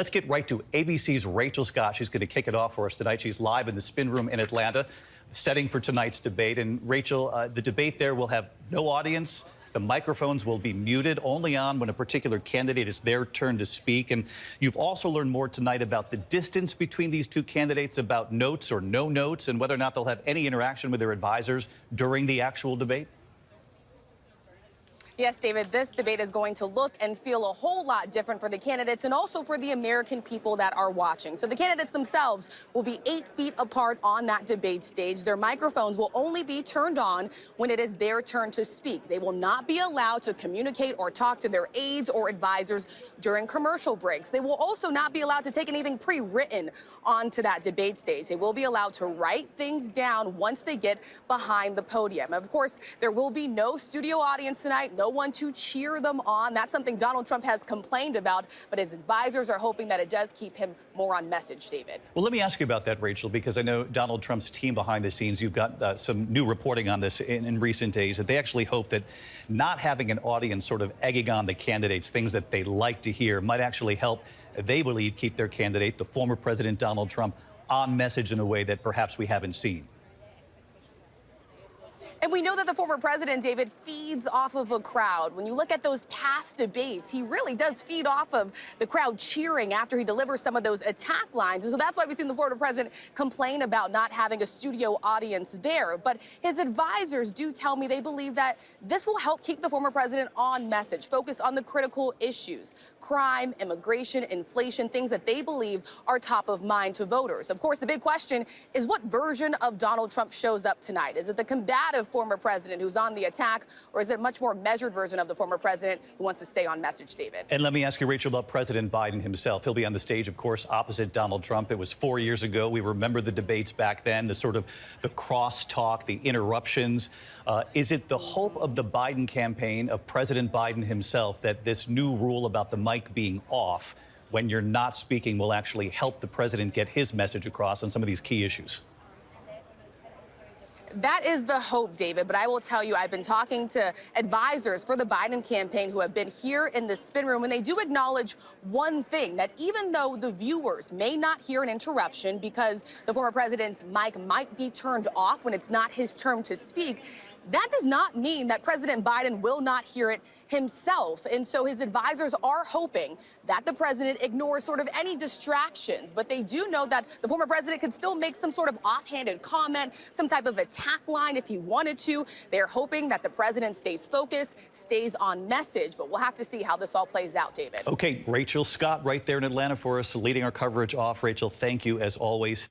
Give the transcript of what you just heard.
Let's get right to ABC's Rachel Scott. She's going to kick it off for us tonight. She's live in the spin room in Atlanta, setting for tonight's debate. And Rachel, the debate there will have no audience. The microphones will be muted, only on when a particular candidate is their turn to speak. And you've also learned more tonight about the distance between these two candidates, about notes or no notes, and whether or not they'll have any interaction with their advisors during the actual debate. Yes, David, this debate is going to look and feel a whole lot different for the candidates and also for the American people that are watching. So the candidates themselves will be 8 feet apart on that debate stage. Their microphones will only be turned on when it is their turn to speak. They will not be allowed to communicate or talk to their aides or advisors during commercial breaks. They will also not be allowed to take anything pre-written onto that debate stage. They will be allowed to write things down once they get behind the podium. Of course, there will be no studio audience tonight, no one to cheer them on. That's something Donald Trump has complained about, but his advisors are hoping that it does keep him more on message, David. Well, let me ask you about that, Rachel, because I know Donald Trump's team behind the scenes, you've got some new reporting on this in recent days, that they actually hope that not having an audience sort of egging on the candidates, things that they like to hear, might actually help, they believe, keep their candidate, the former President Donald Trump, on message in a way that perhaps we haven't seen. And we know that the former president, David, feeds off of a crowd. When you look at those past debates, he really does feed off of the crowd cheering after he delivers some of those attack lines. And so that's why we've seen the former president complain about not having a studio audience there. But his advisors do tell me they believe that this will help keep the former president on message, focused on the critical issues: crime, immigration, inflation, things that they believe are top of mind to voters. Of course, the big question is what version of Donald Trump shows up tonight. Is it the combative former president who's on the attack, or is it a much more measured version of the former president who wants to stay on message, David? And let me ask you, Rachel, about President Biden himself. He'll be on the stage, of course, opposite Donald Trump. It was 4 years ago. We remember the debates back then, the sort of the crosstalk, the interruptions. Is it the hope of the Biden campaign, of President Biden himself, that this new rule about the mic being off when you're not speaking will actually help the president get his message across on some of these key issues? That is the hope, David, but I will tell you, I've been talking to advisors for the Biden campaign who have been here in the spin room, and they do acknowledge one thing, that even though the viewers may not hear an interruption because the former president's mic might be turned off when it's not his turn to speak, that does not mean that President Biden will not hear it himself. And so his advisors are hoping that the president ignores sort of any distractions. But they do know that the former president could still make some sort of offhanded comment, some type of attack line if he wanted to. They're hoping that the president stays focused, stays on message. But we'll have to see how this all plays out, David. Okay, Rachel Scott right there in Atlanta for us, leading our coverage off. Rachel, thank you as always.